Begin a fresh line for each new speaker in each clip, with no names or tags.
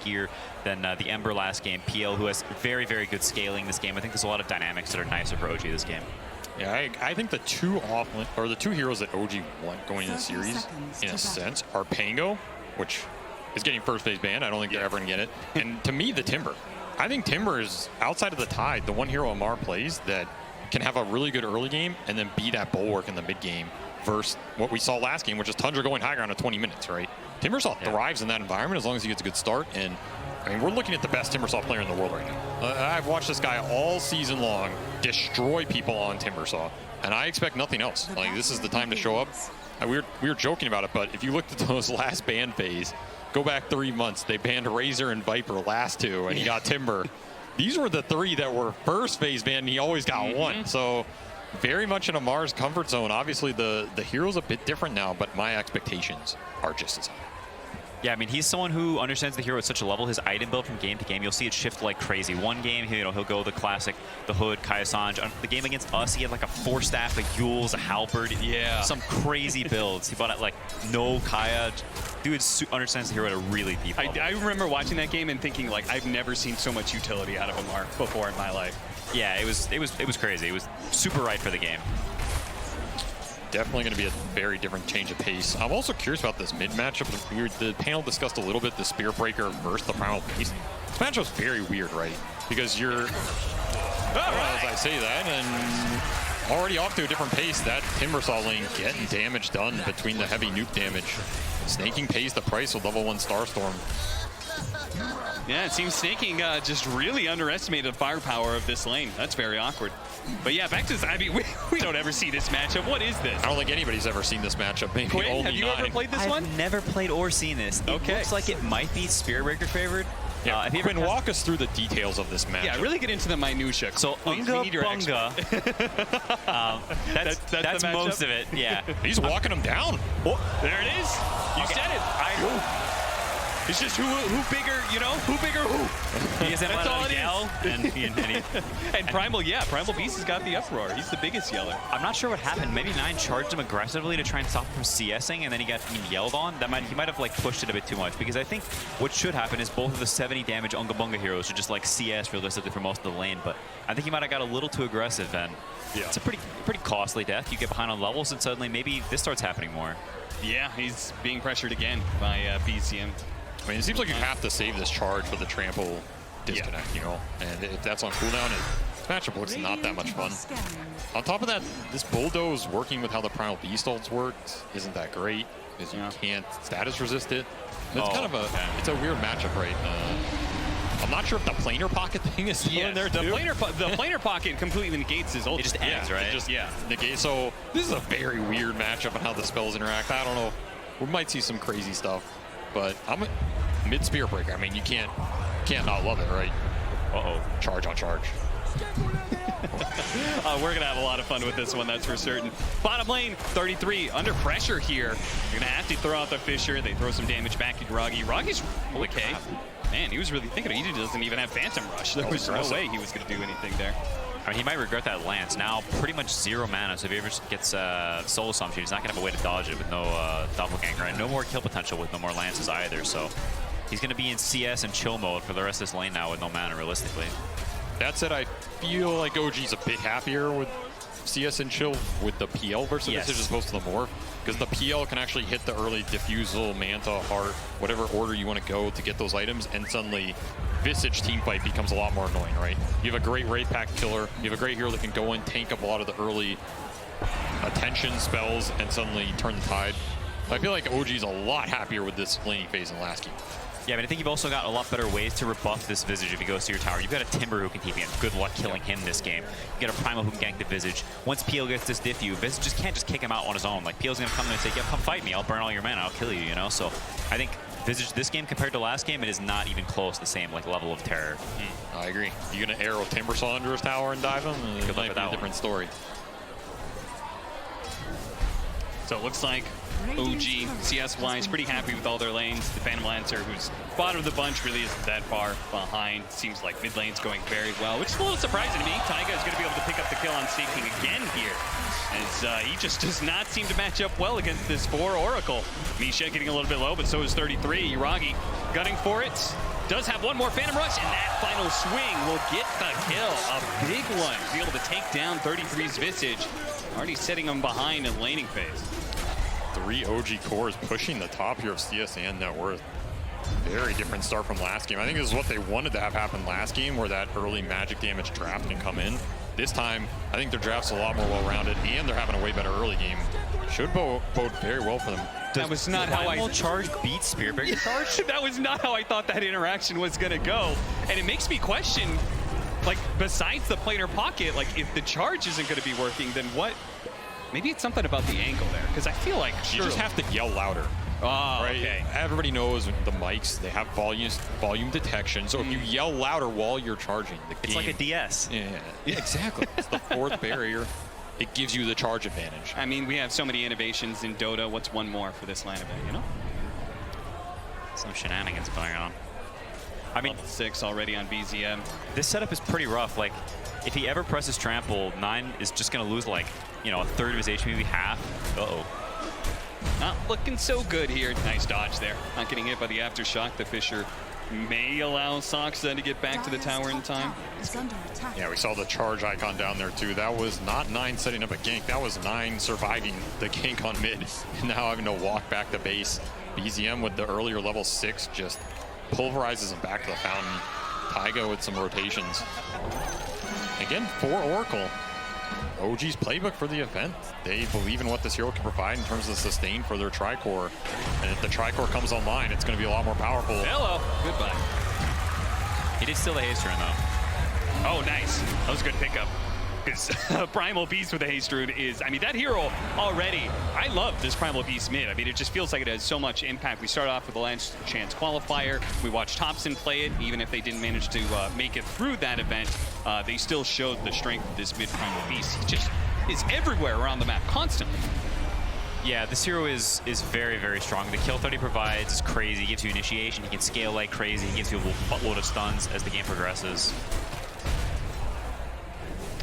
tankier than the Ember last game. PL, who has very, very good scaling this game. I think there's a lot of dynamics that are nicer for OG this game.
Yeah, I think the two heroes that OG want going into the series, in a sense, are Pango, which is getting first phase banned. I don't think they're ever going to get it. And to me, the Timber. I think Timber is, outside of the Tide, the one hero Amar plays that can have a really good early game and then be that bulwark in the mid game versus what we saw last game, which is Tundra going high ground at 20 minutes, right? Timbersaw thrives in that environment as long as he gets a good start. And I mean, we're looking at the best Timbersaw player in the world right now. I've watched this guy all season long destroy people on Timbersaw, and I expect nothing else. Like, this is the time to show up. We were joking about it, but if you looked at those last ban phase, go back 3 months, they banned Razor and Viper last two, and he got Timber. These were the three that were first phase banned, and he always got one. So very much in Amar's comfort zone. Obviously, the hero's a bit different now, but my expectations are just as high.
Yeah, I mean, he's someone who understands the hero at such a level. His item build from game to game, you'll see it shift like crazy. One game, he'll go the classic, the Hood, Kaya Sanj. The game against us, he had like a 4-staff, a Yules, a Halberd. Yeah. Some crazy builds. He bought it like no Kaya. Dude understands the hero at a really deep level.
I remember watching that game and thinking, like, I've never seen so much utility out of Amar before in my life.
Yeah, it was crazy. It was super right for the game.
Definitely going to be a very different change of pace. I'm also curious about this mid matchup. The panel discussed a little bit the Spear Breaker versus the Primal Beast. This matchup's very weird, right? Because you're, as I say that, and already off to a different pace. That Timbersaw lane getting damage done between the heavy nuke damage. Snaking pays the price with level 1 Starstorm.
Yeah, it seems Snaking just really underestimated the firepower of this lane. That's very awkward. But yeah, back to this. I mean, we don't ever see this matchup. What is this?
I don't think anybody's ever seen this matchup. Maybe
Quinn,
only
have you ever played this one?
I've never played or seen this. It looks like it might be Spear Breaker favored.
Yeah, Quinn, walk us through the details of this matchup.
Yeah, really get into the minutia.
So Unga Bunga. That's most of it. Yeah.
He's walking him down.
Oh, there it is. You said it. It's just who bigger, you know, who bigger who.
He doesn't let out a yell.
And Primal, yeah, Primal Beast has got the uproar. He's the biggest yeller.
I'm not sure what happened. Maybe Nine charged him aggressively to try and stop him from CSing, and then he got yelled on. He might have like pushed it a bit too much, because I think what should happen is both of the 70 damage Unga Bunga heroes should just like CS realistically for most of the lane. But I think he might have got a little too aggressive, and it's a pretty costly death. You get behind on levels, and suddenly maybe this starts happening more.
Yeah, he's being pressured again by BCM.
I mean, it seems like you have to save this charge for the trample disconnect, you know? And if that's on cooldown, this matchup looks not that much fun. On top of that, this Bulldoze working with how the Primal Beast ults worked isn't that great, because you can't status resist it. It's kind of it's a weird matchup, right? I'm not sure if the planar pocket thing is still in there too.
The planar pocket completely negates his ult.
It just ends, right?
It just negates. So this is a very weird matchup on how the spells interact. I don't know. We might see some crazy stuff. But I'm a mid Spear Breaker. I mean, you can't not love it, right? Charge on charge.
We're gonna have a lot of fun with this one, that's for certain. Bottom lane, 33 under pressure here. You're gonna have to throw out the Fissure. They throw some damage back at Roggy. Roggy's okay. Man, he was really thinking. He doesn't even have Phantom Rush. There was no way he was gonna do anything there.
I mean, he might regret that Lance. Now, pretty much 0 mana, so if he ever gets Soul Assumption, he's not going to have a way to dodge it with no Doppelganger. And no more kill potential with no more Lances either, so he's going to be in CS and chill mode for the rest of this lane now with no mana, realistically.
That said, I feel like OG's a bit happier with CS and chill with the PL versus this as opposed to the Morph, because the PL can actually hit the early Diffusal, Manta, Heart, whatever order you want to go to get those items, and suddenly Visage teamfight becomes a lot more annoying, right? You have a great raid pack killer, you have a great hero that can go in, tank up a lot of the early attention spells, and suddenly turn the tide. I feel like OG's a lot happier with this laning phase than last game.
Yeah, but I think you've also got a lot better ways to rebuff this Visage if he goes to your tower. You've got a Timber who can TP in. Good luck killing him this game. You got a Primal who can gank the Visage. Once PL gets this Diffu, Visage just can't just kick him out on his own. Like, PL's going to come in and say, yeah, come fight me. I'll burn all your mana. I'll kill you, you know? So I think Visage this game compared to last game, it is not even close to the same like level of terror.
I agree. You going to arrow Timbersaw under his tower and dive him? It might be a different story.
So it looks like OG, CS-wise, pretty happy with all their lanes. The Phantom Lancer, who's bottom of the bunch, really isn't that far behind. Seems like mid lane's going very well, which is a little surprising to me. Taiga is going to be able to pick up the kill on Snaking again here, as he just does not seem to match up well against this 4 Oracle. Misha getting a little bit low, but so is 33. Iragi gunning for it. Does have one more Phantom Rush, and that final swing will get the kill. A big one. Be able to take down 33's Visage. Already setting him behind in laning phase.
3 OG cores pushing the top here of CS and Net Worth. Very different start from last game. I think this is what they wanted to have happen last game, where that early magic damage draft can come in. This time, I think their draft's a lot more well-rounded, and they're having a way better early game. Should bode very well for them.
That was not how I
charge beat Spearbreaker charge.
That was not how I thought that interaction was gonna go, and it makes me question, like, besides the planar pocket, like, if the charge isn't gonna be working, then what? Maybe it's something about the angle there, because I feel like
you just have to yell louder.
Oh,
right?
Okay.
Everybody knows the mics, they have volume detection, so if you yell louder while you're charging, the game...
It's like a DS.
Yeah, exactly. It's the fourth barrier. It gives you the charge advantage.
I mean, we have so many innovations in Dota. What's one more for this line event, you know?
Some shenanigans going on. I mean,
Level 6 already on BZM.
This setup is pretty rough. Like, if he ever presses trample, 9 is just going to lose, like, you know, a third of his HP, maybe half. Uh-oh.
Not looking so good here. Nice dodge there. Not getting hit by the aftershock. The Fisher may allow Soxa to get back to the tower in time.
Yeah, we saw the charge icon down there too. That was not 9 setting up a gank. That was 9 surviving the gank on mid and now having to walk back to base. BZM with the earlier level 6 just pulverizes him back to the fountain. Taiga with some rotations. Again, for Oracle. OG's playbook for the event. They believe in what this hero can provide in terms of sustain for their Tricore. And if the Tricore comes online, it's going to be a lot more powerful.
Hello. Goodbye.
He did steal the haste rune, though.
Oh, nice. That was a good pickup. Because Primal Beast with the haste rune is, I mean, that hero already, I love this Primal Beast mid. I mean, it just feels like it has so much impact. We start off with the Last Chance qualifier. We watched Thompson play it. Even if they didn't manage to make it through that event, they still showed the strength of this mid Primal Beast. He just is everywhere around the map, constantly.
Yeah, this hero is very, very strong. The kill threat he provides is crazy. He gives you initiation. He can scale like crazy. He gives you a buttload of stuns as the game progresses.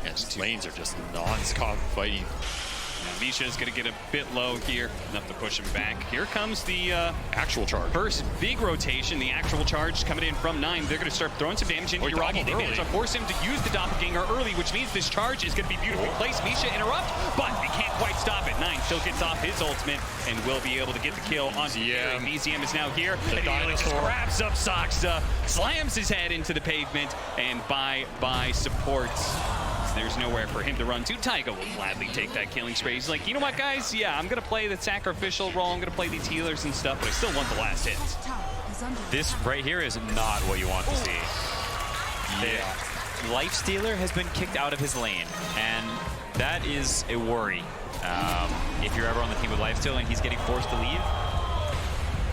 And lanes are just non-stop fighting.
Yeah, Misha's going to get a bit low here, enough to push him back. Here comes the
actual charge.
First big rotation, the actual charge coming in from 9. They're going to start throwing some damage into Yuragi. They manage to force him to use the doppelganger early, which means this charge is going to be beautifully placed. Misha interrupt, but they can't quite stop it. 9 still gets off his ultimate and will be able to get the kill on BZM. BZM is now here, and he just grabs up Soxa, slams his head into the pavement, and bye-bye supports. There's nowhere for him to run to. Taiga will gladly take that killing spree. He's like, you know what, guys? Yeah, I'm going to play the sacrificial role. I'm going to play these healers and stuff, but I still want the last hits.
This right here is not what you want to see.
Yeah.
Lifestealer has been kicked out of his lane, and that is a worry. If you're ever on the team with Lifestealer and he's getting forced to leave.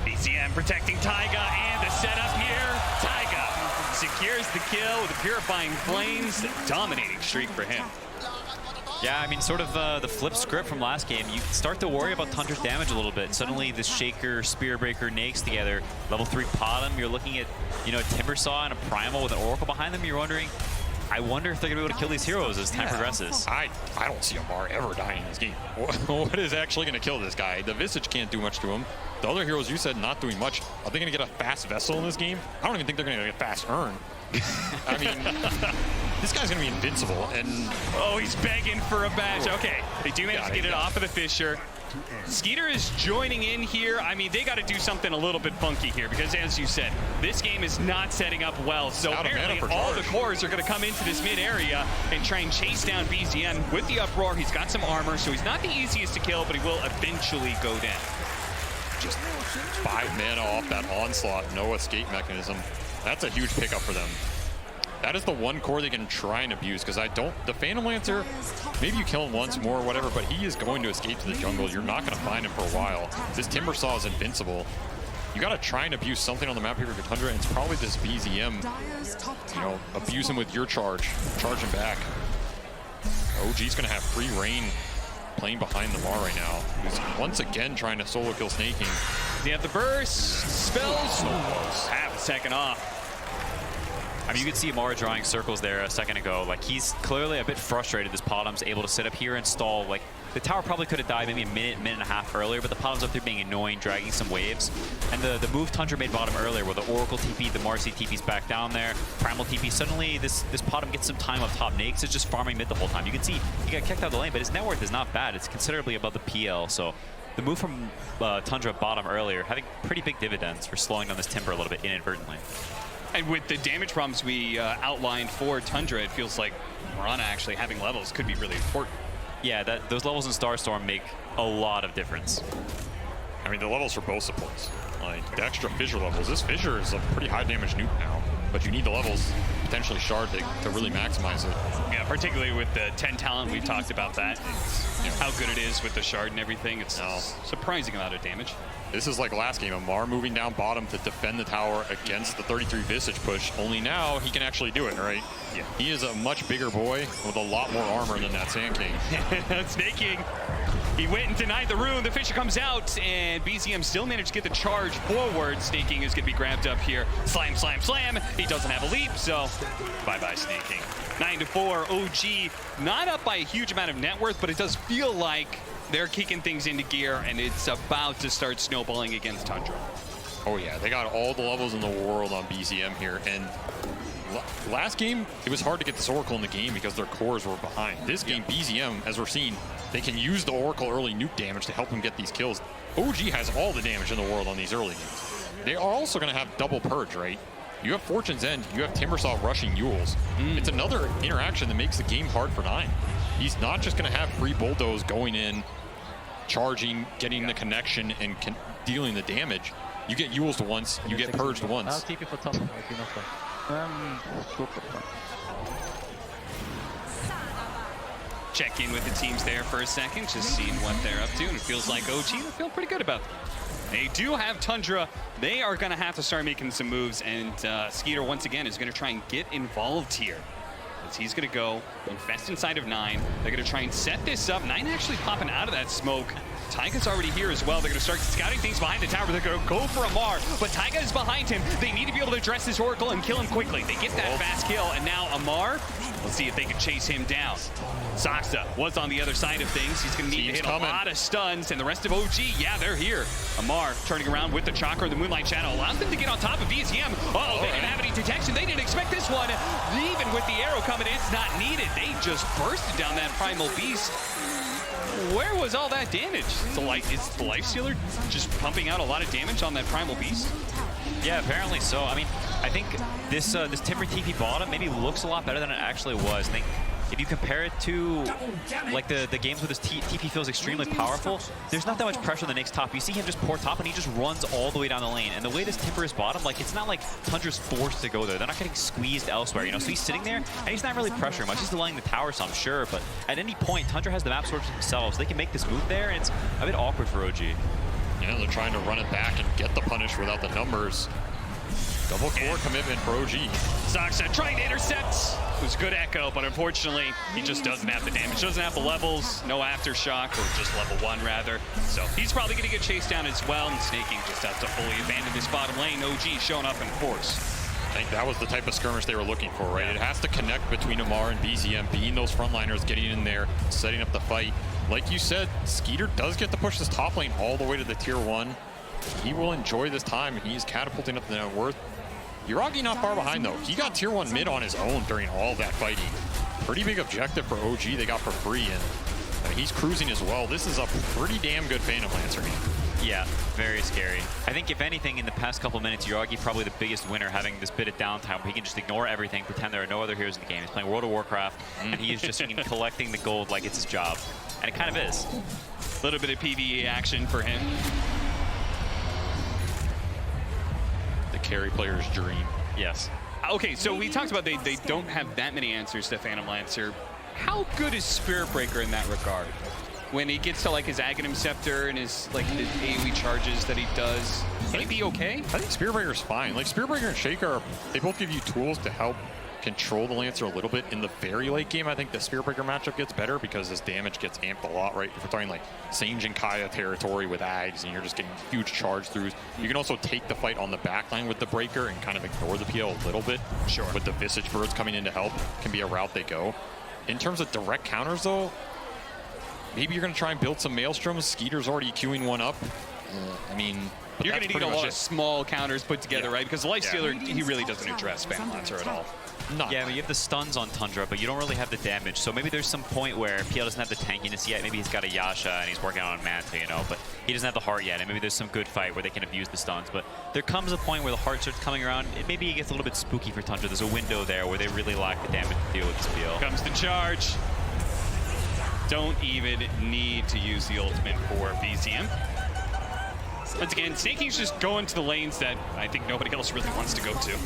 BZM protecting Taiga, and the setup here. Taiga secures the kill with the Purifying Flames. Dominating streak for him.
Yeah, I mean, sort of the flip script from last game. You start to worry about Tundra's damage a little bit. Suddenly, the Shaker, Spearbreaker, Nakes together. Level 3 Potom. You're looking at, you know, a Timbersaw and a Primal with an Oracle behind them. You're wondering, I wonder if they're going to be able to kill these heroes as time progresses.
I don't see Amar ever dying in this game. What is actually going to kill this guy? The Visage can't do much to him. The other heroes you said not doing much. Are they going to get a fast Vessel in this game? I don't even think they're going to get a fast Urn. I mean, this guy's going to be invincible. And
oh, he's begging for a badge. Okay, they do manage to get it off of the Fisher. Skeeter is joining in here. I mean, they got to do something a little bit funky here because, as you said, this game is not setting up well. So apparently all the cores are going to come into this mid area and try and chase down BZM with the Uproar. He's got some armor, so he's not the easiest to kill, but he will eventually go down.
Just 5 mana off that onslaught, no escape mechanism. That's a huge pickup for them. That is the one core they can try and abuse, because the Phantom Lancer, maybe you kill him once more or whatever, but he is going to escape to the jungle. You're not going to find him for a while. This Timbersaw is invincible. You got to try and abuse something on the map here for Tundra, and it's probably this BZM. You know, abuse him with your charge him back. OG's going to have free reign playing behind the bar right now. He's once again trying to solo kill Snaking.
They have the burst, spells, half a second off.
I mean, you could see Amar drawing circles there a second ago. Like, he's clearly a bit frustrated this Bottom's able to sit up here and stall. Like, the tower probably could have died maybe a minute and a half earlier, but the Bottom's up there being annoying, dragging some waves. And the move Tundra made Bottom earlier, where the Oracle TP, the Marcy TP's back down there, Primal TP, suddenly this Bottom gets some time up top. Nakes is just farming mid the whole time. You can see he got kicked out of the lane, but his net worth is not bad. It's considerably above the PL, so the move from Tundra Bottom earlier having pretty big dividends for slowing down this Timber a little bit inadvertently.
And with the damage problems we outlined for Tundra, it feels like Mirana actually having levels could be really important.
Yeah, those levels in Starstorm make a lot of difference.
I mean, the levels for both supports. Like, the extra Fissure levels. This Fissure is a pretty high damage nuke now, but you need the levels, potentially Shard, to really maximize it.
Yeah, particularly with the 10 talent, we've talked about that. It's how good it is with the Shard and everything. It's surprising amount of damage.
This is like last game, Amar moving down bottom to defend the tower against the 33 Visage push, only now he can actually do it, right?
Yeah.
He is a much bigger boy with a lot more armor than that Sand King.
Snake King, he went and denied the rune. The Fissure comes out, and BZM still managed to get the charge forward. Snake King is going to be grabbed up here. Slam, slam, slam. He doesn't have a leap, so bye-bye, Snake King. 9-4, OG, not up by a huge amount of net worth, but it does feel like they're kicking things into gear, and it's about to start snowballing against Tundra.
Oh yeah, they got all the levels in the world on BZM here, and last game, it was hard to get this Oracle in the game because their cores were behind. This game, BZM, as we're seeing, they can use the Oracle early nuke damage to help them get these kills. OG has all the damage in the world on these early games. They are also going to have double purge, right? You have Fortune's End, you have Timbersaw rushing Yules. It's another interaction that makes the game hard for 9. He's not just going to have free bulldoze going in, charging, getting the connection, and dealing the damage. You get Yules to once, you get purged once.
Check in with the teams there for a second, just seeing what they're up to, and it feels like OG, they're feeling pretty good about them. They do have Tundra. They are going to have to start making some moves, and Skeeter, once again, is going to try and get involved here. As he's going to go infest inside of 9. They're going to try and set this up. 9 actually popping out of that smoke. Taiga's already here as well. They're going to start scouting things behind the tower. They're going to go for Amar, but Taiga is behind him. They need to be able to address this Oracle and kill him quickly. They get that fast kill, and now Amar, let's see if they can chase him down. Saksa was on the other side of things. He's going to need to hit a lot of stuns, and the rest of OG, yeah, they're here. Amar turning around with the Chakra, the Moonlight Shadow, allows them to get on top of BZM. Oh, they didn't have any detection. They didn't expect this one. Even with the arrow coming, it's not needed. They just bursted down that Primal Beast. Where was all that damage? Is the Life Stealer just pumping out a lot of damage on that Primal Beast?
Yeah, apparently so. I mean, I think this Timber TP bottom maybe looks a lot better than it actually was. I think if you compare it to like the games where this TP feels extremely powerful, there's not that much pressure on the next top. You see him just pour top and he just runs all the way down the lane. And the way this Timber is bottom, like it's not like Tundra's forced to go there. They're not getting squeezed elsewhere, you know? So he's sitting there and he's not really pressuring much. He's delaying the tower some, sure, but at any point, Tundra has the map source themselves. They can make this move there, and it's a bit awkward for OG.
Yeah, they're trying to run it back and get the punish without the numbers. Double core commitment for OG.
Saksa trying to intercept. It was good echo, but unfortunately, he just doesn't have the damage. Doesn't have the levels, no aftershock, or just level 1 rather. So he's probably going to get chased down as well, and Snaking just has to fully abandon this bottom lane. OG showing up in force.
I think that was the type of skirmish they were looking for, right? It has to connect between Amar and BZM, being those frontliners, getting in there, setting up the fight. Like you said, Skeeter does get to push this top lane all the way to the tier 1. He will enjoy this time, and he's catapulting up the net worth. Yuragi not far behind, though. He got tier 1 mid on his own during all that fighting. Pretty big objective for OG they got for free, and I mean, he's cruising as well. This is a pretty damn good Phantom Lancer game.
Yeah, very scary. I think if anything, in the past couple minutes, Yuragi probably the biggest winner, having this bit of downtime where he can just ignore everything, pretend there are no other heroes in the game. He's playing World of Warcraft, and he is just collecting the gold like it's his job. And it kind of is.
A little bit of PvE action for him.
The carry player's dream.
Yes.
Okay, so we talked about they don't have that many answers to Phantom Lancer. How good is Spirit Breaker in that regard? When he gets to like his Aghanim Scepter and his like the AoE charges that he does, can he be okay?
I think Spirit Breaker's fine. Like Spirit Breaker and Shaker, they both give you tools to help control the Lancer a little bit. In the very late game, I think the Spearbreaker matchup gets better because his damage gets amped a lot, right? If we're talking like Sange and Kaya territory with Ags and you're just getting huge charge throughs, you can also take the fight on the backline with the Breaker and kind of ignore the PL a little bit.
Sure.
With the Visage Birds coming in to help, can be a route they go. In terms of direct counters, though, maybe you're going to try and build some Maelstroms. Skeeter's already queuing one up. I mean,
you're going to need a lot of small counters put together, right? Because the Lifestealer, he really doesn't address Phantom Lancer at all.
Yeah, I mean, you have the stuns on Tundra, but you don't really have the damage. So maybe there's some point where PL doesn't have the tankiness yet. Maybe he's got a Yasha and he's working on a Manta, you know, but he doesn't have the heart yet. And maybe there's some good fight where they can abuse the stuns. But there comes a point where the heart starts coming around. Maybe it gets a little bit spooky for Tundra. There's a window there where they really lack the damage to deal with this PL.
Comes the charge. Don't even need to use the ultimate for BZM. Once again, Snakey's just going to the lanes that I think nobody else really wants to go to.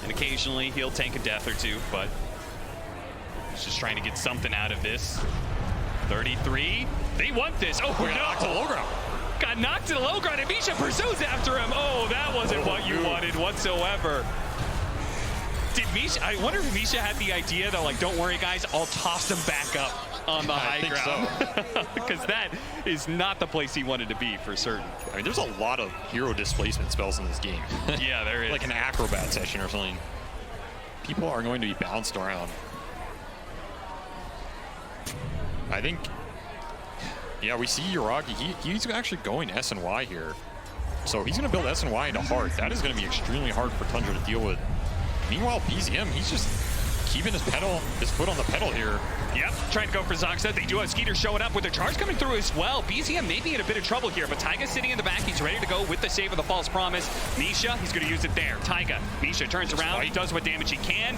And occasionally he'll take a death or two, but he's just trying to get something out of this. 33. They want this. Oh, no.
Knocked to the low ground.
Got knocked to the low ground, and Misha pursues after him. Oh, that wasn't what you wanted whatsoever. Did Misha, I wonder if Misha had the idea that, like, don't worry, guys, I'll toss them back up on the high ground. Because that is not the place he wanted to be, for certain.
I mean, there's a lot of hero displacement spells in this game.
Yeah, there is.
Like an acrobat session or something. People are going to be bounced around. I think, yeah, we see Uragi. He's actually going S and Y here. So he's going to build S and Y into Heart. That is going to be extremely hard for Tundra to deal with. Meanwhile, BZM, he's just keeping his foot on the pedal here.
Yep, trying to go for Zoxa. They do have Skeeter showing up with a charge coming through as well. BZM may be in a bit of trouble here, but Taiga's sitting in the back. He's ready to go with the save of the False Promise. Misha, he's going to use it there. Taiga, Misha turns around. He does what damage he can.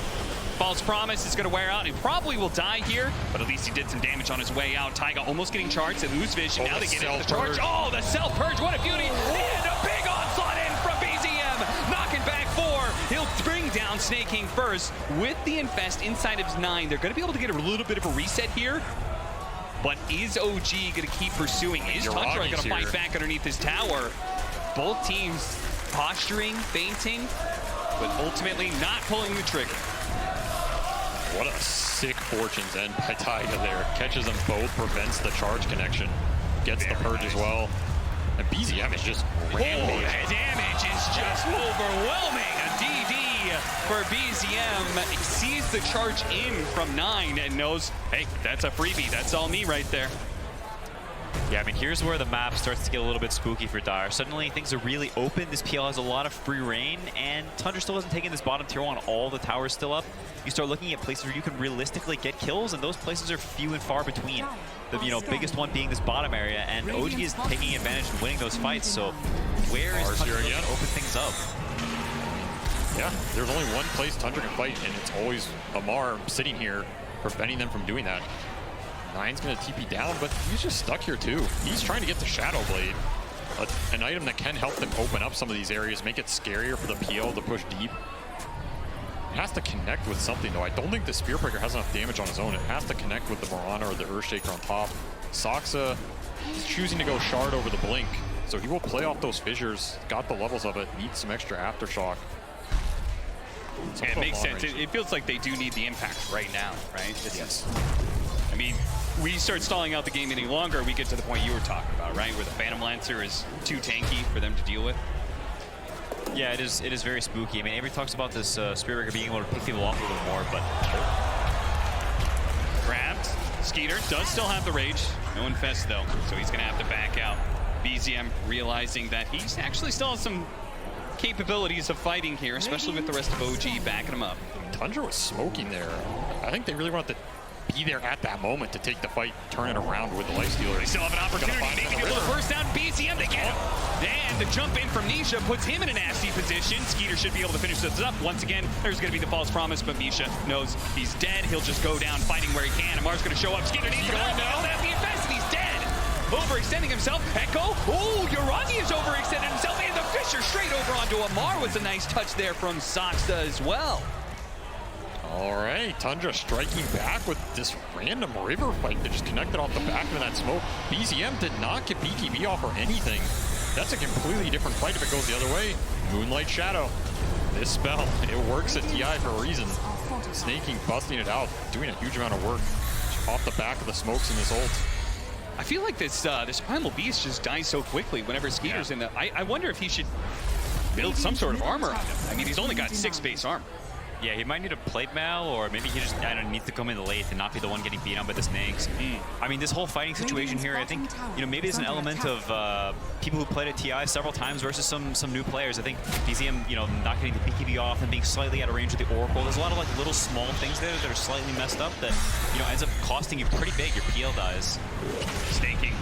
False Promise is going to wear out. He probably will die here, but at least he did some damage on his way out. Taiga almost getting charged. They lose vision. Now they get into the charge. Oh, the self-purge. What a beauty. And a big onslaught in from BZM. Knocking back 4. He'll bring down Snake King first with the Infest inside of his 9. They're going to be able to get a little bit of a reset here. But is OG going to keep pursuing? Is Tundra going to fight back underneath his tower? Both teams posturing, feinting, but ultimately not pulling the trigger.
What a sick Fortune's End by Taiga there. Catches them both, prevents the charge connection, gets the purge as well. And BZM is just rampaging.
The damage is just overwhelming. A DD for BZM exceeds the charge in from 9 and knows, hey, that's a freebie. That's all me right there.
Yeah, I mean, here's where the map starts to get a little bit spooky for Dire. Suddenly, things are really open. This PL has a lot of free reign, and Tundra still hasn't taken this bottom tier 1. All the towers still up. You start looking at places where you can realistically get kills, and those places are few and far between. The biggest one being this bottom area, and OG is taking advantage and winning those fights. So, where is Tundra going to open things up?
Yeah, there's only one place Tundra can fight, and it's always Amar sitting here, preventing them from doing that. 9's going to TP down, but he's just stuck here too. He's trying to get the Shadow Blade, an item that can help them open up some of these areas, make it scarier for the PL to push deep. It has to connect with something though. I don't think the Spearbreaker has enough damage on his own. It has to connect with the Mirana or the Earthshaker on top. Soxa is choosing to go Shard over the Blink, so he will play off those fissures, got the levels of it, needs some extra Aftershock.
Yeah, it makes sense. It feels like they do need the impact right now, right? I mean, we start stalling out the game any longer, we get to the point you were talking about, right? Where the Phantom Lancer is too tanky for them to deal with.
Yeah, it is very spooky. I mean, Avery talks about this Spearbreaker being able to pick people off a little more, but...
Grabbed. Skeeter does still have the rage. No Infest, though, so he's going to have to back out. BZM realizing that he's actually still has some capabilities of fighting here, especially with the rest of OG backing him up.
Tundra was smoking there. I think they really wanted to be there at that moment to take the fight, turn it around with the Lifestealer.
They still have an opportunity, maybe able to burst down BZM to get him. And the jump in from Nisha puts him in a nasty position. Skeeter should be able to finish this up. Once again, there's going to be the False Promise, but Misha knows he's dead. He'll just go down fighting where he can. Amar's going to show up. Skeeter needs to help. He doesn't have the Infest, and he's dead. Overextending himself. Echo. Oh, Uragi is overextending himself. And the Fisher straight over onto Amar was a nice touch there from Soxa as well.
All right, Tundra striking back with this random river fight that just connected off the back of that smoke. BZM did not get BKB off or anything. That's a completely different fight if it goes the other way. Moonlight Shadow. this spell, it works at TI for a reason. Snaking, busting it out, doing a huge amount of work off the back of the smokes in this ult.
I feel like this Primal Beast just dies so quickly whenever Skeeter's in the... I wonder if he should build some sort of armor on him. I mean, he's only got 6 base armor.
Yeah, he might need a plate mail, or maybe he just needs to come in late and not be the one getting beat on by the snakes. I mean, this whole fighting situation here, I think, maybe there's an element of people who played at TI several times versus some new players. I think BZM, not getting the BKB off and being slightly out of range with the Oracle. There's a lot of like little small things there that are slightly messed up that, ends up costing you pretty big. Your PL dies.
Snaking,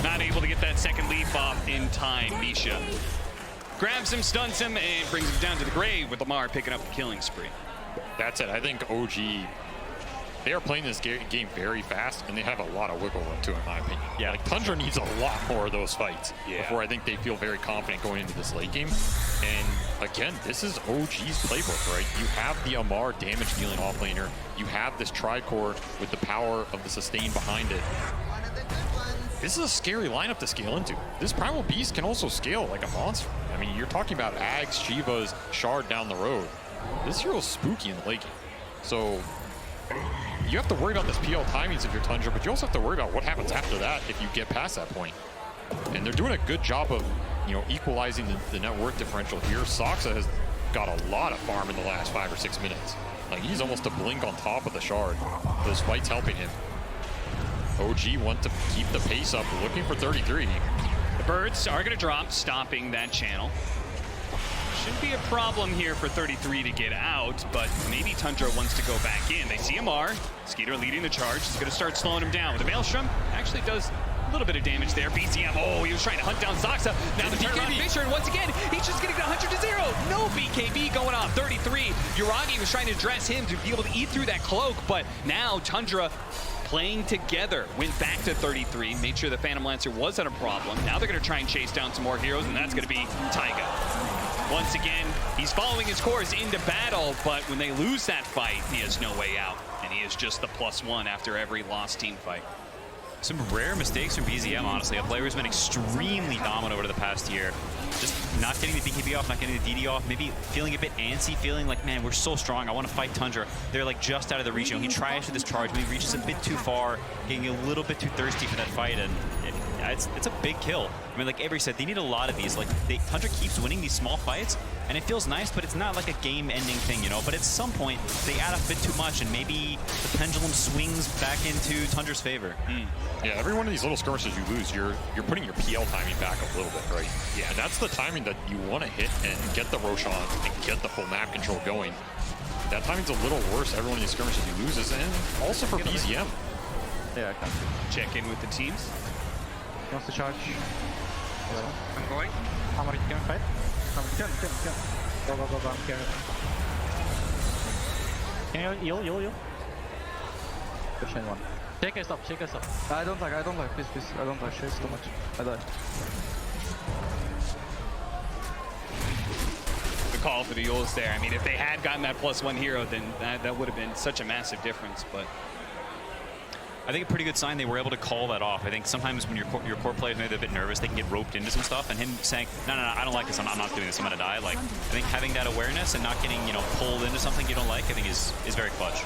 not able to get that second leaf off in time. Misha grabs him, stuns him, and brings him down to the grave with Lamar picking up the killing spree.
That's it. I think OG, they are playing this game very fast, and they have a lot of wiggle room too, in my opinion.
Yeah.
Like, Tundra needs a lot more of those fights before I think they feel very confident going into this late game. And again, this is OG's playbook, right? You have the Amar damage dealing offlaner. You have this Tricore with the power of the sustain behind it. This is a scary lineup to scale into. This Primal Beast can also scale like a monster. I mean, you're talking about Ags, Shivas, Shard down the road. This hero's spooky in the late game. So you have to worry about this PL timings if you're Tundra, but you also have to worry about what happens after that if you get past that point. And they're doing a good job of, equalizing the net worth differential here. Saksa has got a lot of farm in the last 5 or 6 minutes. Like, he's almost a blink on top of the Shard. Those fights helping him. OG want to keep the pace up, looking for 33.
The birds are going to drop, stopping that channel. Shouldn't be a problem here for 33 to get out, but maybe Tundra wants to go back in. They see Amar. Skeeter leading the charge. He's going to start slowing him down. The Maelstrom actually does a little bit of damage there. BZM, he was trying to hunt down Saksa. Now the turnaround Fisher, and once again, he's just getting 100 to 0. No BKB going on. 33. Yuragi was trying to dress him to be able to eat through that cloak, but now Tundra playing together, went back to 33, made sure the Phantom Lancer wasn't a problem. Now they're going to try and chase down some more heroes, and that's going to be Taiga. Once again, he's following his course into battle, but when they lose that fight, he has no way out, and he is just the +1 after every lost team fight.
Some rare mistakes from BZM, honestly. A player who's been extremely dominant over the past year. Just not getting the BKB off, not getting the DD off, maybe feeling a bit antsy, feeling like, man, we're so strong, I want to fight Tundra. They're like just out of the reach. He tries for this charge, maybe reaches a bit too far, getting a little bit too thirsty for that fight, and it's a big kill. I mean, like Avery said, they need a lot of these. Like, Tundra keeps winning these small fights, and it feels nice, but it's not like a game-ending thing, But at some point, they add up a bit too much, and maybe the pendulum swings back into Tundra's favor.
Yeah, every one of these little skirmishes you lose, you're putting your PL timing back a little bit, right? Yeah, and that's the timing that you want to hit and get the Roshan and get the full map control going. That timing's a little worse every one of these skirmishes you loses, and also for BZM.
Yeah, I can.
Check in with the teams.
He wants to charge.
I'm going.
How many can fight? Can. Go. I'm here. Can you heal? Good chain one. Shake us up. I don't like, please. I don't like, shakes too much. I die.
The call for the Yules there. I mean, if they had gotten that +1 hero, then that would have been such a massive difference, but
I think a pretty good sign they were able to call that off. I think sometimes when your core players maybe a bit nervous, they can get roped into some stuff, and him saying, no, I don't like this, I'm not doing this, I'm gonna die. Like, I think having that awareness and not getting, pulled into something you don't like, I think is very clutch.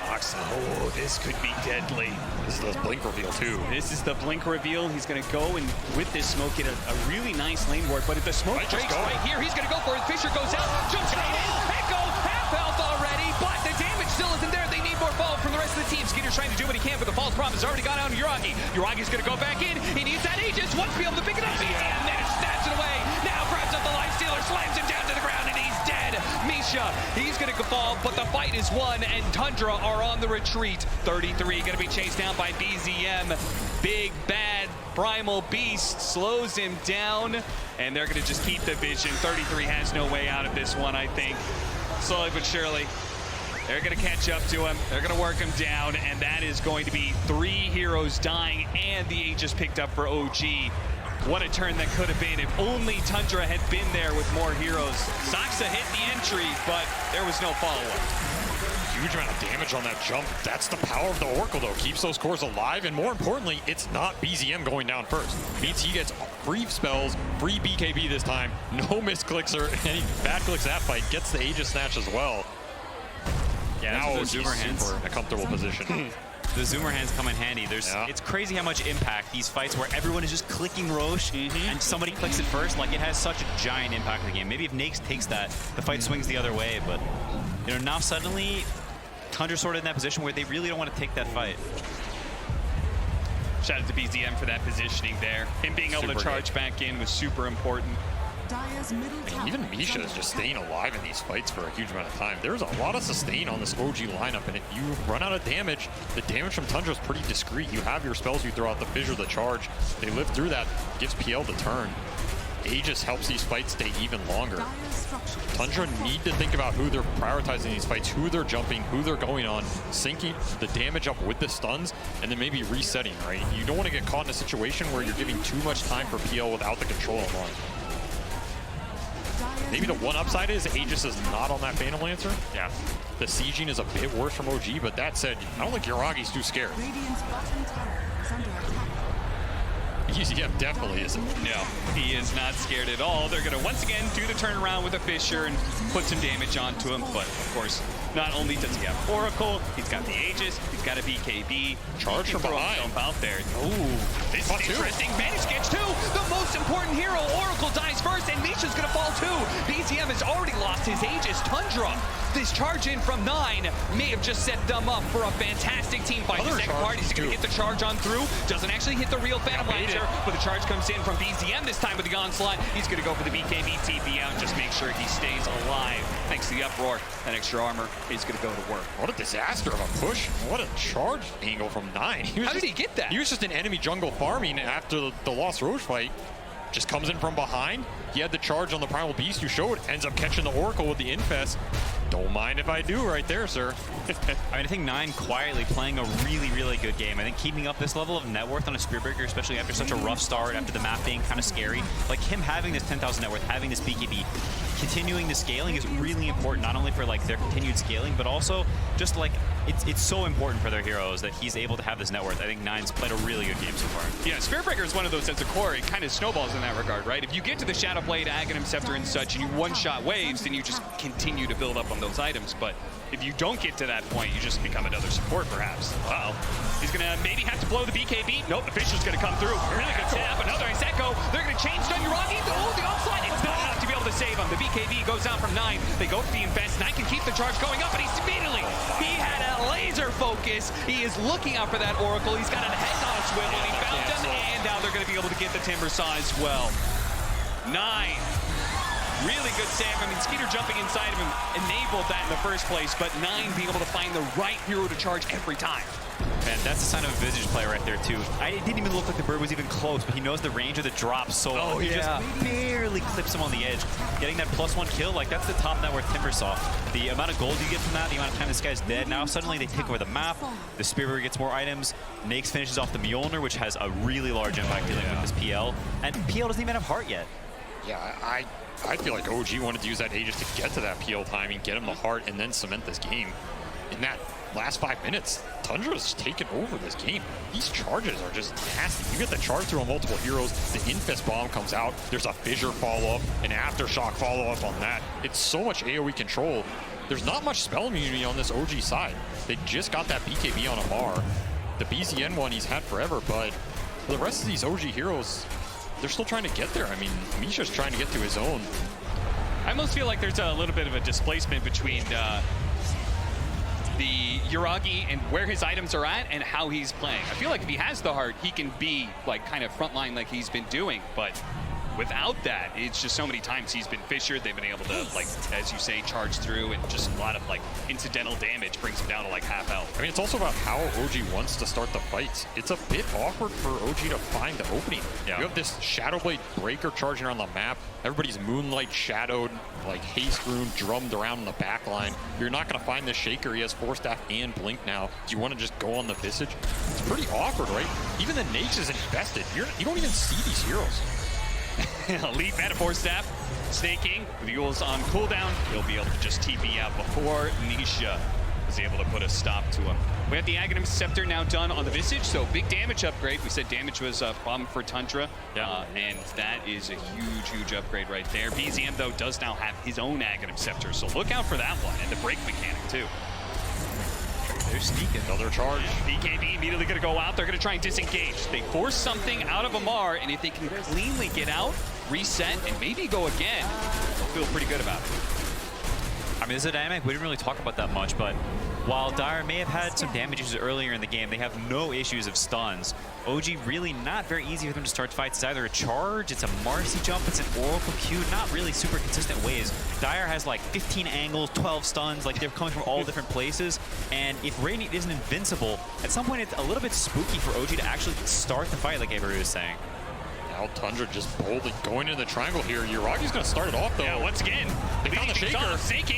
Saksa, this could be deadly.
This is the blink reveal too.
This is the blink reveal. He's gonna go and with this smoke get a really nice lane ward, but if the smoke breaks right here, he's gonna go for it. Fisher goes out, jumps right in, Echo, half health already, but the damage still isn't there. They need more fall from the rest of the team. Skeeter's trying to do what he can, but the false promise has already gone out on Yuragi. Yuragi's gonna go back in. He needs that Aegis. Wants to be able to pick it up. BZM managed to snatch it away. Now grabs up the Lifestealer, slams him down to the ground, and he's dead. Misha, he's gonna fall, but the fight is won, and Tundra are on the retreat. 33 gonna be chased down by BZM. Big bad Primal Beast slows him down, and they're gonna just keep the vision. 33 has no way out of this one, I think. Slowly but surely, they're gonna catch up to him. They're gonna work him down, and that is going to be 3 heroes dying, and the Aegis picked up for OG. What a turn that could have been if only Tundra had been there with more heroes. Saksa hit the entry, but there was no follow-up.
huge amount of damage on that jump. That's the power of the Oracle, though. Keeps those cores alive, and more importantly, it's not BZM going down first. Means he gets free spells, free BKB this time, no misclicks or any bad clicks that fight. Gets the Aegis Snatch as well.
Yeah,
now
those
he's
Zoomer hands.
super in a comfortable position.
The Zoomer hands come in handy. It's crazy how much impact these fights where everyone is just clicking Roche and somebody clicks it first. Like, it has such a giant impact on the game. Maybe if Nakes takes that, the fight swings the other way. But, you know, now suddenly, Tundra's sort of in that position where they really don't want to take that fight.
Shout out to BZM for that positioning there. Him being able to charge back in was super important.
And even Misha is just staying alive in these fights for a huge amount of time. There's a lot of sustain on this OG lineup, and if you run out of damage, the damage from Tundra is pretty discreet. You have your spells you throw out, the fissure, the charge. They live through that, gives PL the turn. Aegis helps these fights stay even longer. Tundra need to think about who they're prioritizing these fights, who they're jumping, who they're going on, syncing the damage up with the stuns, and then maybe resetting, right? You don't want to get caught in a situation where you're giving too much time for PL without the control along. Maybe the one upside is Aegis is not on that Phantom Lancer. Yeah. The sieging is a bit worse from OG, but that said, I don't think Yuragi's too scared. ECF definitely isn't.
No, he is not scared at all. They're going to once again do the turnaround with a Fissure and put some damage onto him. But of course, not only does he have Oracle, he's got the Aegis, he's got a BKB.
Charge from behind.
Out there. Ooh, this is interesting. Manage gets two. The most important hero, Oracle, dies first, and Misha's going to fall too. BZM has already lost his Aegis. Tundra, this charge in from 9 may have just set them up for a fantastic team fight. The second part, he's going to get the charge on through. Doesn't actually hit the real Phantom Lancer, but the charge comes in from BZM this time with the onslaught. He's going to go for the BKB TP out and just make sure he stays alive. Thanks to the uproar, that extra armor is going to go to work.
What a disaster of a push. What a charge angle from 9.
How did he get that?
He was just an enemy jungle farming after the Lost Roche fight. Just comes in from behind. He had the charge on the Primal Beast you showed. Ends up catching the Oracle with the Infest. Don't mind if I do right there, sir.
I mean, I think 9 quietly playing a really, really good game. I think keeping up this level of net worth on a Spearbreaker, especially after such a rough start, after the map being kind of scary, like him having this 10,000 net worth, having this BKB, continuing the scaling is really important, not only for like their continued scaling, but also just like it's so important for their heroes that he's able to have this net worth. I think 9's played a really good game so far.
Yeah, Spearbreaker is one of those as a core, it kind of snowballs in that regard, right? If you get to the Shadowblade, Aghanim Scepter and such, and you one-shot waves, then you just continue to build up on those items. But if you don't get to that point, you just become another support, perhaps. Uh-oh. He's going to maybe have to blow the BKB. Nope, the Fisher's going to come through. Really good setup. Another Ice Echo. They're going to change Stun Yuragi. Oh, the onslaught. It's not enough to be able to save him. The BKB goes down from 9. They go for the Infest. 9 can keep the charge going up, but he's immediately, he had a laser focus. He is looking out for that Oracle. He's got a head on a swivel. He found him, and now they're going to be able to get the Timber Saw as well. 9. Really good save. I mean, Skeeter jumping inside of him enabled that in the first place, but 9 being able to find the right hero to charge every time.
Man, that's a sign of a Visage play right there, too. It didn't even look like the bird was even close, but he knows the range of the drop so well. He just barely clips him on the edge. Getting that +1 kill, like, that's the top net worth Timber Saw. The amount of gold you get from that, the amount of time this guy's dead. Now, suddenly, they take over the map. The Spearbreaker gets more items. Nakes finishes off the Mjolnir, which has a really large impact dealing with this PL. And PL doesn't even have heart yet.
Yeah, I feel like OG wanted to use that Aegis to get to that PL timing, get him the heart, and then cement this game. In that last 5 minutes, Tundra's taken over this game. These charges are just nasty. You get the charge through on multiple heroes, the Infest Bomb comes out, there's a Fissure follow-up, an Aftershock follow-up on that. It's so much AoE control. There's not much spell immunity on this OG side. They just got that BKB on Amar. The BZN one he's had forever, but for the rest of these OG heroes, they're still trying to get there. I mean, Misha's trying to get to his own.
I almost feel like there's a little bit of a displacement between the Yuragi and where his items are at and how he's playing. I feel like if he has the heart, he can be like kind of frontline like he's been doing, but without that, it's just so many times he's been fissured. They've been able to, like, as you say, charge through, and just a lot of like incidental damage brings him down to like half health.
I mean, it's also about how OG wants to start the fights. It's a bit awkward for OG to find the opening. Yeah. You have this Shadowblade breaker charging around the map. Everybody's Moonlight shadowed, like haste rune drummed around in the back line. You're not going to find this Shaker. He has Force Staff and Blink now. Do you want to just go on the Visage? It's pretty awkward, right? Even the Nakes is invested. You don't even see these heroes.
Elite Metaphor Staff, Snake King, Mule's on cooldown. He'll be able to just TP out before Nisha. was able to put a stop to him. We have the Aghanim Scepter now done on the Visage, so big damage upgrade. We said damage was a problem for Tundra, and that is a huge, huge upgrade right there. BZM, though, does now have his own Aghanim Scepter, so look out for that one, and the break mechanic, too.
They're sneaking.
Another charge.
BKB immediately going to go out. They're going to try and disengage. They force something out of Amar, and if they can cleanly get out, reset, and maybe go again, they'll feel pretty good about it.
I mean, this is a dynamic we didn't really talk about that much, but while Dire may have had some damage issues earlier in the game, they have no issues of stuns. OG really not very easy for them to start fights. It's either a charge, it's a Marcy jump, it's an Oracle Q, not really super consistent ways. Dire has like 15 angles, 12 stuns, like they're coming from all different places. And if Radiant isn't invincible, at some point it's a little bit spooky for OG to actually start the fight, like Avery was saying.
Now Tundra just boldly going into the triangle here. Uragi's going to start it off, though.
Yeah, once again,
they found the shaker.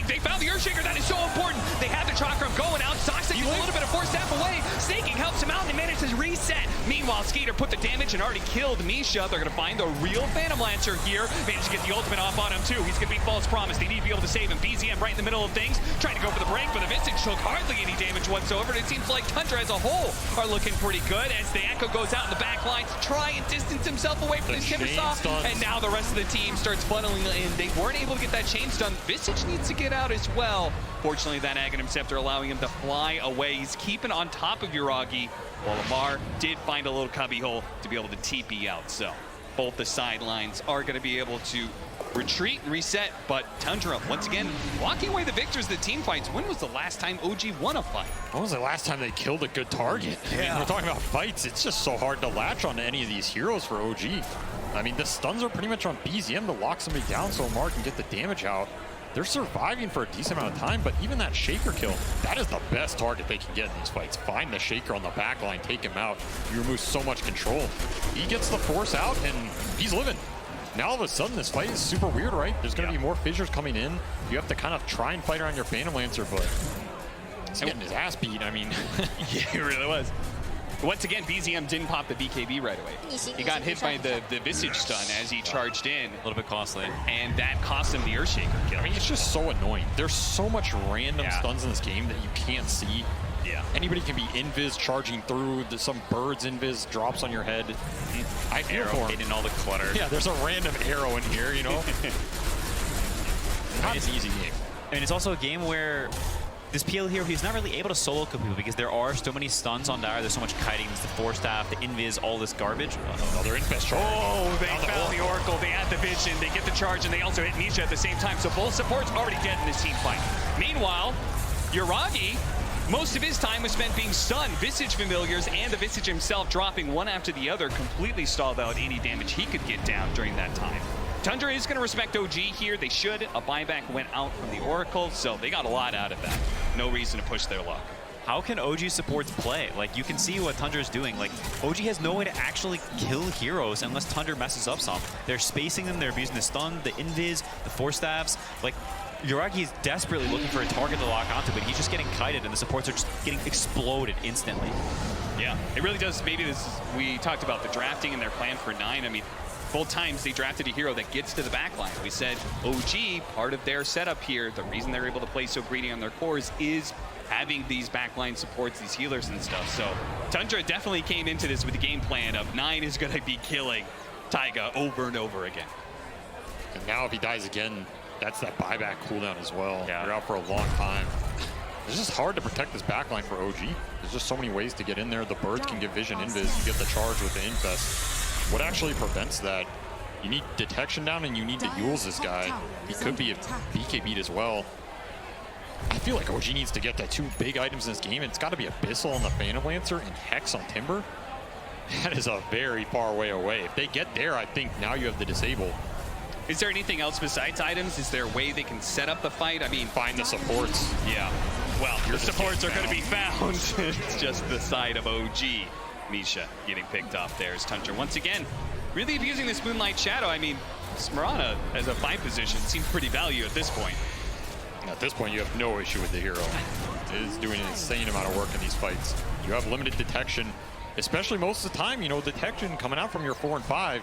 They found the Earthshaker. That is so important. They have the Chakram going out. Soxic is a little bit of force step away. Staking helps him out, and they manage to reset. Meanwhile, Skeeter put the damage and already killed Misha. They're going to find the real Phantom Lancer here. Managed to get the ultimate off on him, too. He's going to be false promise. They need to be able to save him. BZM right in the middle of things, trying to go for the break, but the Visage took hardly any damage whatsoever. And it seems like Tundra as a whole are looking pretty good as the Echo goes out in the back line to try and distance himself away from this Timbersaw. And now the rest of the team starts funneling in. They weren't able to get that chain stun. Visage needs to get out as well. Fortunately, that Aghanim Scepter allowing him to fly away. He's keeping on top of Uragi, while Amar did find a little cubby hole to be able to TP out. So both the sidelines are going to be able to retreat and reset, but Tundra, once again, walking away the victors of the team fights. When was the last time OG won a fight?
When was the last time they killed a good target? I mean, we're talking about fights. It's just so hard to latch on to any of these heroes for OG. I mean, the stuns are pretty much on BZM to lock somebody down so Amar can get the damage out. They're surviving for a decent amount of time, but even that Shaker kill, that is the best target they can get in these fights. Find the Shaker on the back line, take him out. You remove so much control. He gets the force out, and he's living. Now all of a sudden, this fight is super weird, right? There's going to be more fissures coming in. You have to kind of try and fight around your Phantom Lancer, but he's getting his ass beat. I mean,
yeah, it really was. Once again, BZM didn't pop the BKB right away. He got hit by the Visage stun as he charged in.
A little bit costly.
And that cost him the Earthshaker kill.
I mean, it's just so annoying. There's so much random stuns in this game that you can't see.
Yeah.
Anybody can be invis charging through. Some bird's invis drops on your head. I feel
Arrow
for him.
hitting all the clutter.
Yeah, there's a random arrow in here, you know? Not an easy game.
And it's also a game where this PL here, he's not really able to solo kill people because there are so many stuns on Dire. There's so much kiting, the force staff, the invis, all this garbage.
Another infest charge.
Oh, they found the Oracle. They had the vision. They get the charge, and they also hit Misha at the same time. So both supports already dead in this team fight. Meanwhile, Uragi, most of his time was spent being stunned. Visage familiars and the Visage himself dropping one after the other completely stalled out any damage he could get down during that time. Tundra is going to respect OG here. They should. A buyback went out from the Oracle, so they got a lot out of that. No reason to push their luck.
How can OG supports play? Like, you can see what Tundra is doing. Like, OG has no way to actually kill heroes unless Tundra messes up some. They're spacing them, they're abusing the stun, the invis, the force staffs. Like, Uragi is desperately looking for a target to lock onto, but he's just getting kited, and the supports are just getting exploded instantly.
Yeah, it really does. Maybe this is, we talked about the drafting and their plan for 9. I mean, both times they drafted a hero that gets to the backline. We said OG, part of their setup here, the reason they're able to play so greedy on their cores is having these backline supports, these healers and stuff. So Tundra definitely came into this with the game plan of 9 is going to be killing Taiga over and over again.
And now if he dies again, that's that buyback cooldown as well.
Yeah.
You're out for a long time. It's just hard to protect this backline for OG. There's just so many ways to get in there. The birds can give vision invis. You get the charge with the infest. What actually prevents that? You need detection down, and you need to use this guy. He could be a BKB as well. I feel like OG needs to get the 2 big items in this game. It's got to be Abyssal on the Phantom Lancer and Hex on Timber. That is a very far way away. If they get there, I think now you have the disable.
Is there anything else besides items? Is there a way they can set up the fight? I mean,
Find the supports.
yeah. Well, the supports are going to be found. It's just the side of OG. Misha getting picked off there as Tundra once again really abusing this Moonlight Shadow. I mean, Smarana as a 5 position seems pretty value at this point.
At this point, you have no issue with the hero. It is doing an insane amount of work in these fights. You have limited detection, especially most of the time, you know, detection coming out from your 4 and 5.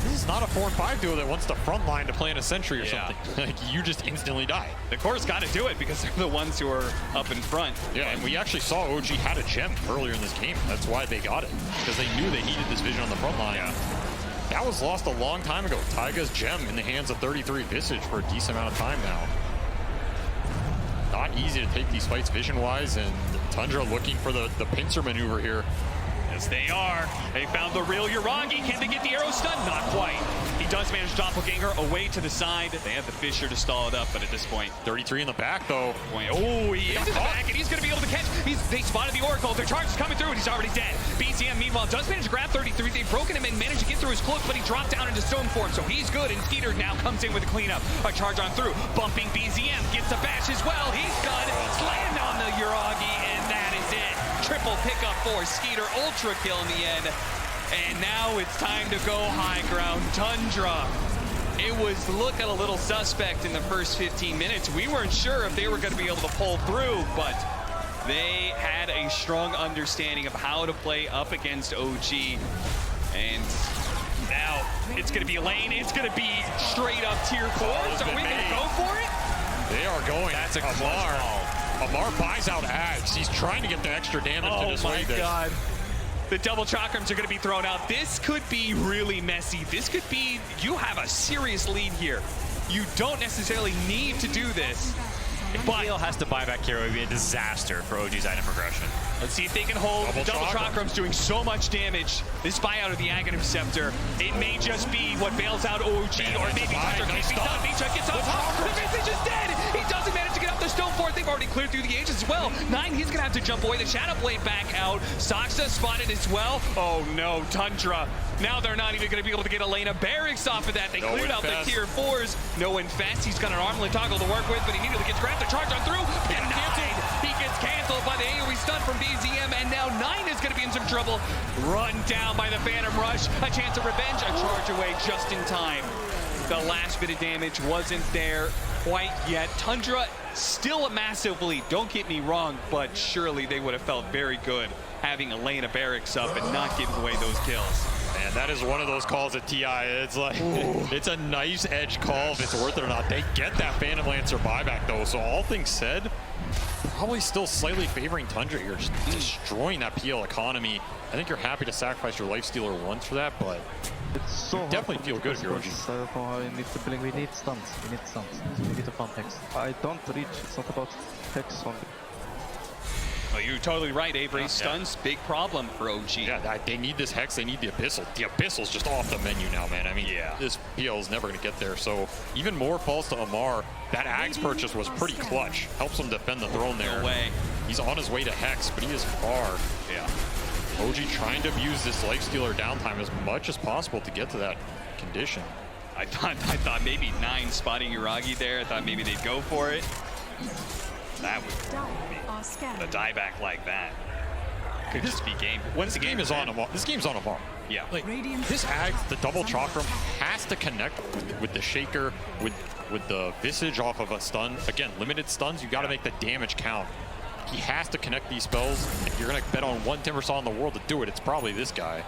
This is not a 4-5 duo that wants the front line to plant a sentry or
Yeah.
something. Like, you just instantly die.
The core's got to do it because they're the ones who are up in front.
Yeah, and we actually saw OG had a gem earlier in this game. That's why they got it, because they knew they needed this vision on the front line.
Yeah.
That was lost a long time ago. Taiga's gem in the hands of 33 Visage for a decent amount of time now. Not easy to take these fights vision-wise, and Tundra looking for the pincer maneuver here.
Yes, they are. They found the real Uragi. Can they get the arrow stun? Not quite. He does manage Doppelganger away to the side. They have the Fisher to stall it up, but at this point...
33 in the back, though.
Oh, he is in the back, and he's going to be able to catch. They spotted the Oracle. Their charge is coming through, and he's already dead. BZM, meanwhile, does manage to grab 33. They've broken him and managed to get through his cloak, but he dropped down into stone form, so he's good. And Skeeter now comes in with a cleanup. A charge on through. Bumping BZM. Gets a bash as well. He's done. Slammed on the Uragi, and that is it. Triple pickup for Skeeter. Ultra kill in the end. And now it's time to go high ground. Tundra. It was looking a little suspect in the first 15 minutes. We weren't sure if they were going to be able to pull through, but they had a strong understanding of how to play up against OG. And now it's going to be a lane. It's going to be straight up tier 4s. Are we going to go for it?
They are going.
That's a clutch
Amar.
call.
Amar buys out Ags. He's trying to get the extra damage to
Oh
dissuade
my
this.
God. The double chakrams are going to be thrown out. This could be really messy. This could be, you have a serious lead here. You don't necessarily need to do this. But
Heal has to buy back hero. It would be a disaster for OG's item progression.
let's see if they can hold.
Double
The double
chakram.
chakrams doing so much damage. This buyout of the Aghanim Scepter, it may just be what bails out OG, or maybe Tundra can't be done. Misha gets up top. The Visage is dead. He doesn't manage to get up the stone fort. They've already cleared through the ages as well. 9, he's going to have to jump away. The Shadow Blade back out. Saxa spotted as well. Oh no, Tundra. Now they're not even going to be able to get Elena Barracks off of that. They cleared out the tier 4s. No infest. He's got an armlet toggle to work with, but he immediately gets grabbed. The charge on through. Denied. He gets canceled by the AoE stun from BZM, and now 9 is going to be in some trouble. Run down by the Phantom Rush. A chance of revenge. A charge away just in time. The last bit of damage wasn't there quite yet. Tundra still a massive lead. Don't get me wrong, but surely they would have felt very good having Elena Barracks up and not giving away those kills.
Man, that is one of those calls at TI. It's like, it's a nice edge call if it's worth it or not. They get that Phantom Lancer buyback, though. So all things said, probably still slightly favoring Tundra here, just destroying that PL economy. I think you're happy to sacrifice your Lifestealer once for that, but
It's so hard
definitely feel good here, OG.
we need to blink. We need stuns. We need stuns. We need to farm hex. I don't reach. It's not about hex only.
Oh, you're totally right, Avery. Stuns, big problem for OG.
Yeah, they need this Hex, they need the Abyssal. The Abyssal's just off the menu now, man. I mean, this PL is never going to get there. So even more falls to Amar. That Ags purchase was pretty clutch. Helps him defend the throne there.
No way.
He's on his way to Hex, but he is far.
Yeah.
OG trying to use this Lifestealer downtime as much as possible to get to that condition.
I thought maybe 9 spotting Uragi there. I thought maybe they'd go for it. That would be a dieback like that. Could just be game. Once the game is on
Amar. This game's on Amar.
Yeah.
Like, this Ags, the double chakram, has to connect with the Shaker, with the Visage off of a stun. Again, limited stuns, you got to make the damage count. He has to connect these spells. If you're going to bet on one Timbersaw in the world to do it, it's probably this guy.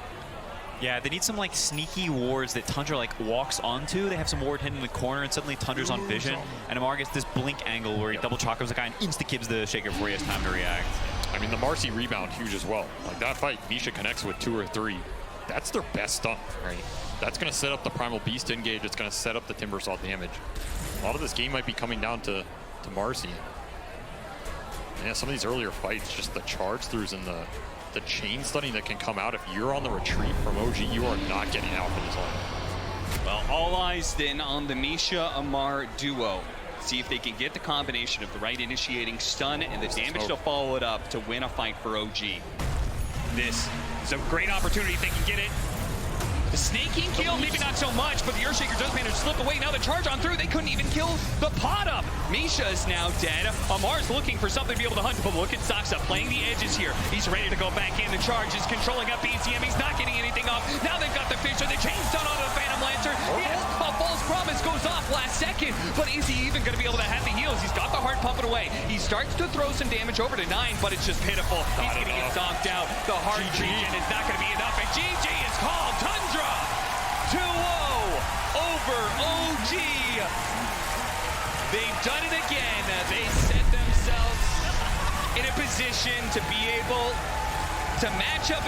Yeah, they need some like sneaky wards that Tundra like walks onto. They have some ward hidden in the corner, and suddenly Tundra's on vision, and Amar gets this blink angle where he double chakrams the guy and insta-kibs the Shaker before he has time to react.
I mean, the Marcy rebound, huge as well. Like that fight, Misha connects with 2 or 3. That's their best stun, right? That's going to set up the Primal Beast to engage. It's going to set up the Timbersaw damage. A lot of this game might be coming down to Marcy. Yeah, some of these earlier fights, just the charge throughs and the chain stunning that can come out. If you're on the retreat from OG, you are not getting out for this one.
Well, all eyes then on the Misha-Amar duo. See if they can get the combination of the right initiating stun and the damage to follow it up to win a fight for OG. This is a great opportunity if they can get it. The snaking kill, maybe not so much, but the Earthshaker does manage to slip away. Now the charge on through, they couldn't even kill the pot up. Misha is now dead. Amar's looking for something to be able to hunt, but look at Saxa playing the edges here. He's ready to go back in. The charge is controlling up BZM. He's not getting anything off. Now they've got the Fisher. The chain stun onto the Phantom Lancer. Yes, a false promise goes off last second, but is he even going to be able to have the heals? He's got the heart pumping away. He starts to throw some damage over to 9, but it's just pitiful. He's going to get zonked out. The heart regen is not going to be enough, and GG is called. Tundra 2-0. over OG. They've done it again. They set themselves in a position to be able to match up